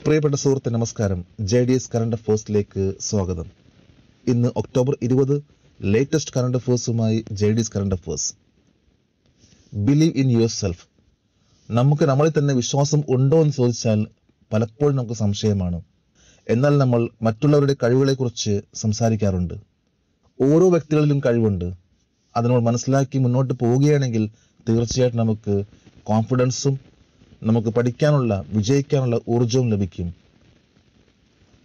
പ്രിയപ്പെട്ട സുഹൃത്തെ നമസ്കാരം. JDS കറണ്ട് അഫേഴ്സിലേക്ക് സ്വാഗതം. ഇന്ന് ഒക്ടോബർ 20 ലേറ്റസ്റ്റ് കറണ്ട് അഫേഴ്സുമായി JDS current affairs. Believe in yourself. നമുക്ക് നമ്മളിൽ തന്നെ വിശ്വാസം ഉണ്ടോ എന്ന് ചോദിച്ചാൽ പലപ്പോഴും നമുക്ക് സംശയമാണ്. എന്നാൽ നമ്മൾ മറ്റുള്ളവരുടെ കഴിവുകളെക്കുറിച്ച് സംസാരിക്കാറുണ്ട്. ഓരോ വ്യക്തികളിലും കഴിവുണ്ട്. അത് നമ്മൾ മനസ്സിലാക്കി മുന്നോട്ട് പോവുകയാണെങ്കിൽ തീർച്ചയായിട്ടും നമുക്ക് കോൺഫിഡൻസും നമുക്ക് പഠിക്കാനുള്ള വിജയിക്കാനുള്ള ഊർജവും ലഭിക്കും.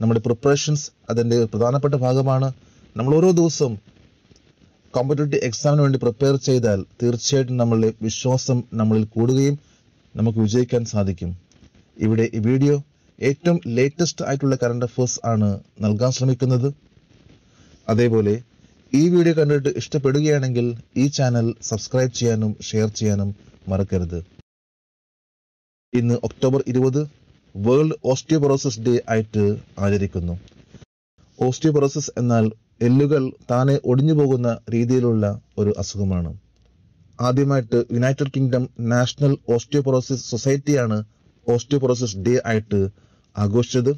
നമ്മുടെ പ്രിപ്പറേഷൻസ് അതിൻ്റെ പ്രധാനപ്പെട്ട ഭാഗമാണ്. നമ്മൾ ഓരോ ദിവസവും കോമ്പറ്റേറ്റീവ് എക്സാമിന് വേണ്ടി പ്രിപ്പയർ ചെയ്താൽ തീർച്ചയായിട്ടും നമ്മളുടെ വിശ്വാസം നമ്മളിൽ കൂടുകയും നമുക്ക് വിജയിക്കാൻ സാധിക്കും. ഇവിടെ ഈ വീഡിയോ ഏറ്റവും ലേറ്റസ്റ്റ് ആയിട്ടുള്ള കറണ്ട് അഫേഴ്സ് ആണ് നൽകാൻ ശ്രമിക്കുന്നത്. അതേപോലെ ഈ വീഡിയോ കണ്ടിട്ട് ഇഷ്ടപ്പെടുകയാണെങ്കിൽ ഈ ചാനൽ സബ്സ്ക്രൈബ് ചെയ്യാനും ഷെയർ ചെയ്യാനും മറക്കരുത്. ഇന്ന് ഒക്ടോബർ 20 വേൾഡ് ഓസ്റ്റിയോപൊറോസിസ് ഡേ ആയിട്ട് ആചരിക്കുന്നു. ഓസ്റ്റിയോപൊറോസിസ് എന്നാൽ എല്ലുകൾ താനെ ഒടിഞ്ഞു പോകുന്ന രീതിയിലുള്ള ഒരു അസുഖമാണ്. ആദ്യമായിട്ട് യുണൈറ്റഡ് കിങ്ഡം നാഷണൽ ഓസ്റ്റിയോപൊറോസിസ് സൊസൈറ്റിയാണ് ഓസ്റ്റിയോപൊറോസിസ് ഡേ ആയിട്ട് ആഘോഷിച്ചത്.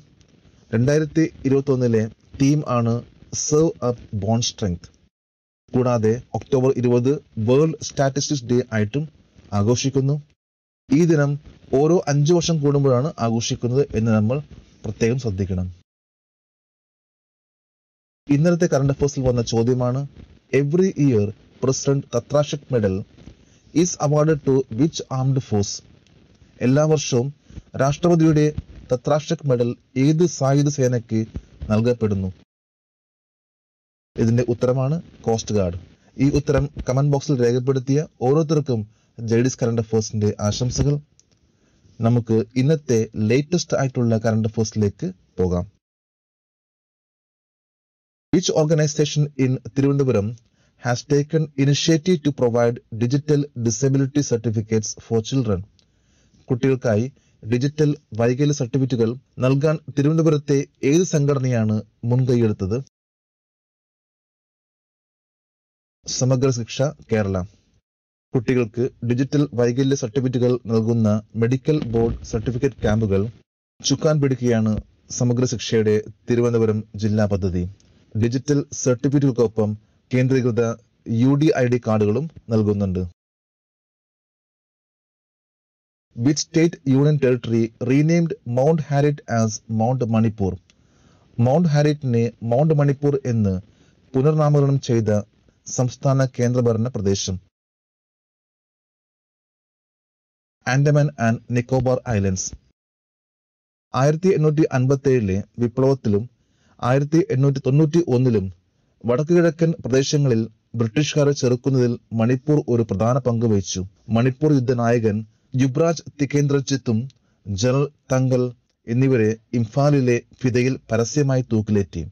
2021 തീം ആണ് സെർവ് അപ്പ് ബോൺ സ്ട്രെങ്ത്. കൂടാതെ ഒക്ടോബർ 20 വേൾഡ് സ്റ്റാറ്റിസ്റ്റിക്സ് ഡേ ആയിട്ടും ആഘോഷിക്കുന്നു. ഈ ദിനം ഓരോ 5 വർഷം കൂടുമ്പോഴാണ് ആഘോഷിക്കുന്നത് എന്ന് നമ്മൾ പ്രത്യേകം ശ്രദ്ധിക്കണം. ഇന്നലത്തെ കറണ്ട് അഫേഴ്സിൽ വന്ന ചോദ്യമാണ്, every year president Tatrakshak medal is awarded to which armed force? എല്ലാ വർഷവും രാഷ്ട്രപതിയുടെ തത്രാഷക് മെഡൽ ഏത് സായുധ സേനയ്ക്ക് നൽകപ്പെടുന്നു? ഇതിന്റെ ഉത്തരമാണ് കോസ്റ്റ് ഗാർഡ്. ഈ ഉത്തരം കമന്റ് ബോക്സിൽ രേഖപ്പെടുത്തിയ ഓരോരുത്തർക്കും JDS കറണ്ട് അഫേഴ്സിന്റെ ആശംസകൾ. നമുക്ക് ഇന്നത്തെ ലേറ്റസ്റ്റ് ആയിട്ടുള്ള കറണ്ട് അഫേഴ്സിലേക്ക് പോകാം. Which organization in Tirunelveli has taken initiative to provide digital disability certificates for children? കുട്ടികൾക്കായി ഡിജിറ്റൽ വൈകല്യ സർട്ടിഫിക്കറ്റുകൾ നൽകാൻ തിരുവനന്തപുരത്തെ ഏത് സംഘടനയാണ് മുൻകൈയെടുത്തത്? സമഗ്ര ശിക്ഷ കേരള. കുട്ടികൾക്ക് ഡിജിറ്റൽ വൈകല്യ സർട്ടിഫിക്കറ്റുകൾ നൽകുന്ന മെഡിക്കൽ ബോർഡ് സർട്ടിഫിക്കറ്റ് ക്യാമ്പുകൾ ചുക്കാൻ പിടിക്കുകയാണ് സമഗ്ര ശിക്ഷയുടെ തിരുവനന്തപുരം ജില്ലാ പദ്ധതി. ഡിജിറ്റൽ സർട്ടിഫിക്കറ്റുകൾക്കൊപ്പം കേന്ദ്രീകൃത UDID കാർഡുകളും നൽകുന്നുണ്ട്. Which state union territory renamed Mount Harriet as Mount Manipur? Mount ഹാരിറ്റിനെ മൗണ്ട് മണിപ്പൂർ എന്ന് പുനർനാമകരണം ചെയ്ത സംസ്ഥാന കേന്ദ്രഭരണ പ്രദേശം? Andaman and Nicobar islands. 1857 വിപ്ലവത്തിലും 1891 വടക്കുകിഴക്കൻ പ്രദേശങ്ങളിൽ ബ്രിട്ടീഷുകാരെ ചെറുക്കുന്നതിൽ മണിപ്പൂർ ഒരു പ്രധാന പങ്ക് വഹിച്ചു. മണിപ്പൂർ യുദ്ധനായകൻ യുബ്രാജ് തികേന്ദ്രജിത്തും ജനറൽ തങ്കൽ എന്നിവരെ ഇംഫാലിലെ ഫിദയിൽ പരസ്യമായി തൂക്കിലേറ്റി.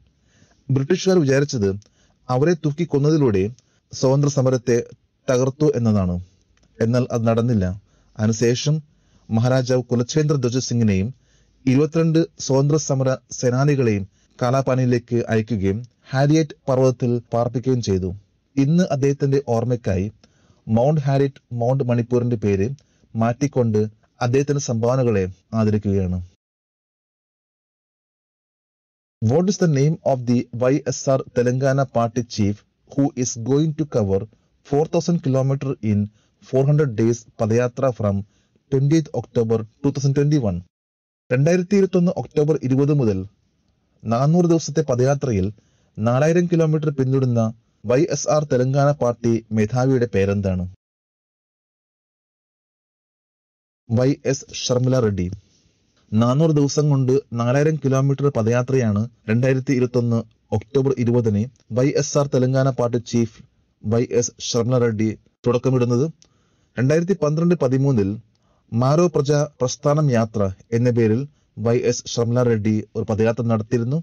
ബ്രിട്ടീഷുകാർ വിചാരിച്ചത് അവരെ തൂക്കിക്കൊന്നതിലൂടെ സ്വാതന്ത്ര്യ സമരത്തെ തകർത്തു എന്നതാണ്. എന്നാൽ അത് നടന്നില്ല. അതിനുശേഷം മഹാരാജാവ് കുലചേന്ദ്ര ധ്വജ സിംഗിനെയും 22 സ്വാതന്ത്ര്യ സമര സേനാനികളെയും കാലാപാനിയിലേക്ക് അയക്കുകയും ഹാരിയറ്റ് പർവ്വതത്തിൽ പാർപ്പിക്കുകയും ചെയ്തു. ഇന്ന് അദ്ദേഹത്തിന്റെ ഓർമ്മയ്ക്കായി മൗണ്ട് ഹാരിറ്റ് മൗണ്ട് മണിപ്പൂരിന്റെ പേര് മാറ്റിക്കൊണ്ട് അദ്ദേഹത്തിന്റെ സംഭാവനകളെ ആദരിക്കുകയാണ്. What is the name of the YSR Telangana party chief who is going to cover 4,000 km in 400 days padayatra from 20th October 2021? 2021 October 20 മുതൽ 400 ദിവസത്തെ പദയാത്രയിൽ 4000 കിലോമീറ്റർ പിന്തുടരുന്ന YSR തെലങ്കാന പാർട്ടി മേധാവിയുടെ പേരെന്താണ്? YS ഷർമിള റെഡ്ഡി. 400 ദിവസം കൊണ്ട് 4000 കിലോമീറ്റർ പദയാത്രയാണ് 2021 October 20 YSR Telangana party chief YS Sharmila Reddy തുടക്കമിടുന്നത്. 2012-13 മാരോ പ്രജാ പ്രസ്ഥാനം യാത്ര എന്ന പേരിൽ YS ഷർമിള റെഡ്ഡി ഒരു പദയാത്ര നടത്തിയിരുന്നു.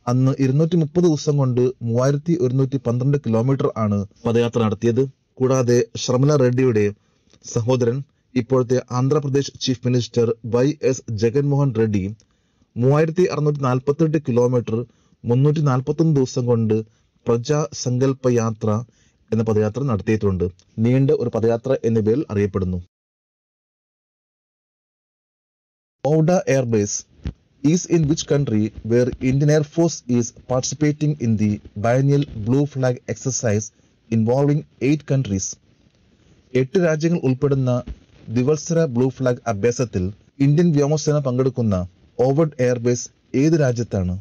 അന്ന് 230 ദിവസം കൊണ്ട് 3112 കിലോമീറ്റർ ആണ് പദയാത്ര നടത്തിയത്. കൂടാതെ ഷർമിള റെഡ്ഡിയുടെ സഹോദരൻ ഇപ്പോഴത്തെ Andhra Pradesh chief minister YS Jaganmohan Reddy 3648 kilometre 341 ദിവസം കൊണ്ട് പ്രജാ സങ്കല്പ യാത്ര എന്ന പദയാത്ര നടത്തിയിട്ടുണ്ട്. നീണ്ട ഒരു പദയാത്ര എന്ന പേരിൽ അറിയപ്പെടുന്നു. Oda airbase is in which country where Indian Air Force is participating in the biennial Blue Flag exercise involving 8 countries. 8 രാജ്യങ്ങൾ ഉൾപ്പെടുന്ന ദിവത്സര ബ്ലൂ ഫ്ലാഗ് അഭ്യാസത്തിൽ ഇന്ത്യൻ വ്യോമസേന പങ്കെടുക്കുന്ന ഓവർഡ് എയർബേസ് ഏത് രാജ്യത്താണ്?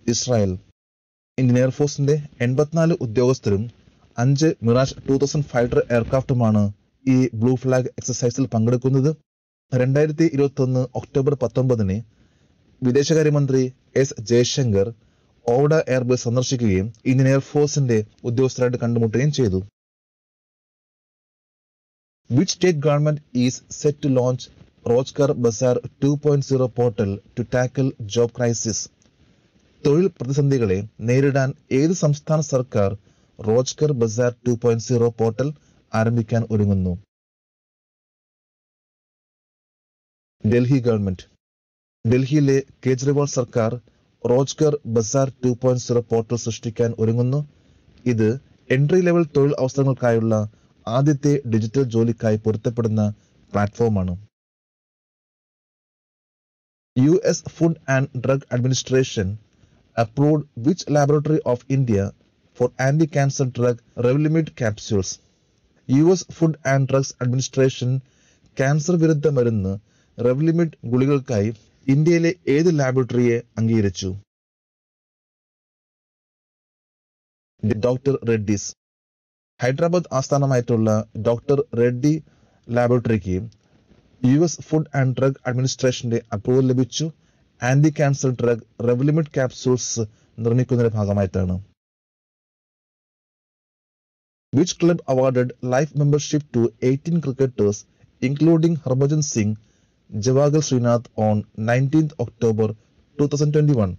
ഇസ്രായേൽ. ഇന്ത്യൻ എയർഫോഴ്സിന്റെ 84 ഉദ്യോഗസ്ഥരും 5 മിറാജ് 2000 ഫൈറ്റർ എയർക്രാഫ്റ്റുമാണ് ഈ ബ്ലൂ ഫ്ലാഗ് എക്സസൈസിൽ പങ്കെടുക്കുന്നത്. 2021 ഒക്ടോബർ 19 വിദേശകാര്യമന്ത്രി എസ് ജയശങ്കർ ഓവഡ എയർബേസ് സന്ദർശിക്കുകയും ഇന്ത്യൻ എയർഫോഴ്സിന്റെ ഉദ്യോഗസ്ഥരായിട്ട് കണ്ടുമുട്ടുകയും ചെയ്തു. Which state government is set to launch Rozgar Bazaar 2.0 portal to tackle job crisis? തൊഴിൽ പ്രതിസന്ധികളെ നേരിടാൻ ഏത് സംസ്ഥാന സർക്കാർ റോജ്ഗർ ബസാർ 2.0 പോർട്ടൽ ആരംഭിക്കാൻ ഒരുങ്ങുന്നു? ഡൽഹി ഗവൺമെന്റ്. ഡൽഹിയിലെ കേജ്രിവാൾ സർക്കാർ റോജ്ഗർ ബസാർ 2.0 പോർട്ടൽ സൃഷ്ടിക്കാൻ ഒരുങ്ങുന്നു. ഇത് എൻട്രി ലെവൽ തൊഴിൽ അവസരങ്ങൾക്കായുള്ള ആദ്യത്തെ ഡിജിറ്റൽ ജോലിക്കായി പൊരുത്തപ്പെടുന്ന പ്ലാറ്റ്ഫോമാണ്. US Food and Drug Administration approved which laboratory of India for anti-cancer drug Revlimid capsules? US Food and Drugs Administration cancer വിരുദ്ധ മരുന്ന് റെവ്ലിമിഡ് ഗുളികൾക്കായി ഇന്ത്യയിലെ ഏത് ലാബോറട്ടറിയെ അംഗീകരിച്ചു? ഡോക്ടർ റെഡ്ഡീസ്. ഹൈദരാബാദ് ആസ്ഥാനമായിട്ടുള്ള ഡോക്ടർ റെഡ്ഡി ലാബോറട്ടറിക്ക് US ഫുഡ് ആൻഡ് ഡ്രഗ് അഡ്മിനിസ്ട്രേഷന്റെ അപ്രൂവൽ ലഭിച്ചു. Anti cancer drug Revlimid capsules നിർമ്മിക്കുന്നതിന്റെ ഭാഗമായിട്ടാണ്. Which club awarded life membership to 18 cricketers including Harbhajan Singh, Javagal Srinath on 19th October 2021?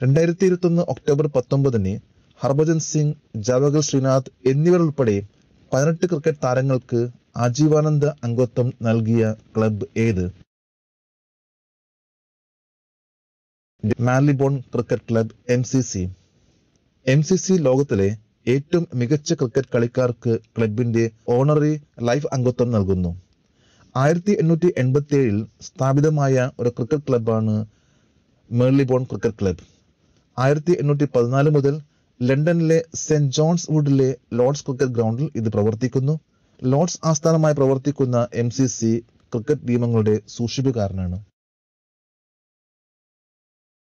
2021 October 19 Harbhajan Singh, Javagal Srinath എന്നിവരുൾപ്പെടെ 18 ക്രിക്കറ്റ് താരങ്ങൾക്ക് ആജീവാനന്ദ അംഗത്വം നൽകിയ ക്ലബ് ഏത്? Marylebone cricket club MCC. MCC ലോകത്തിലെ ഏറ്റവും മികച്ച ക്രിക്കറ്റ് കളിക്കാർക്ക് ക്ലബിന്റെ ഓണററി ലൈഫ് അംഗത്വം നൽകുന്നു. 1887 സ്ഥാപിതമായ ഒരു ക്രിക്കറ്റ് ക്ലബാണ് മെർലിബോൺ ക്രിക്കറ്റ് ക്ലബ്. 1814 മുതൽ ലണ്ടനിലെ സെന്റ് ജോൺസ് വുഡിലെ ലോർഡ്സ് ക്രിക്കറ്റ് ഗ്രൗണ്ടിൽ ഇത് പ്രവർത്തിക്കുന്നു. ലോർഡ്സ് ആസ്ഥാനമായി പ്രവർത്തിക്കുന്ന MCC ക്രിക്കറ്റ് നിയമങ്ങളുടെ സൂക്ഷിപ്പുകാരനാണ്.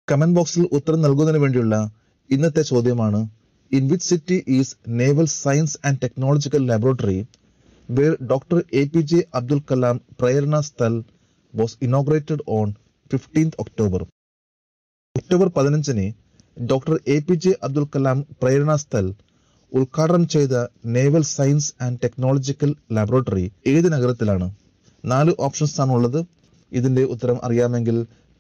കമന്റ് ബോക്സിൽ ഉത്തരം നൽകുന്നതിന് വേണ്ടിയുള്ള ഇന്നത്തെ ചോദ്യമാണ്: In which city is Naval Science and Technological Laboratory where Dr. APJ Abdul Kalam Prerna Sthal was inaugurated on 15th October? October 15 doctor APJ Abdul Kalam Prerna Sthal ഉദ്ഘാടനം ചെയ്ത naval science and technological laboratory ഏത് നഗരത്തിലാണ്? 4 ഓപ്ഷൻസ് ആണ് ഉള്ളത്. ഇതിന്റെ ഉത്തരം അറിയാമെങ്കിൽ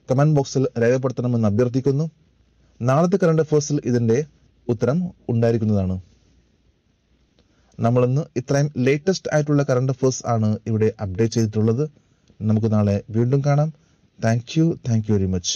കമന്റ് ബോക്സിൽ രേഖപ്പെടുത്തണമെന്ന് അഭ്യർത്ഥിക്കുന്നു. നാളത്തെ കറണ്ട് അഫയേഴ്സിൽ ഇതിന്റെ ഉത്തരം ഉണ്ടായിരിക്കുന്നതാണ്. നമ്മളിന്ന് ഇത്രയും ലേറ്റസ്റ്റ് ആയിട്ടുള്ള കറണ്ട് അഫയേഴ്സ് ആണ് ഇവിടെ അപ്ഡേറ്റ് ചെയ്തിട്ടുള്ളത്. നമുക്ക് നാളെ വീണ്ടും കാണാം. Thank you very much.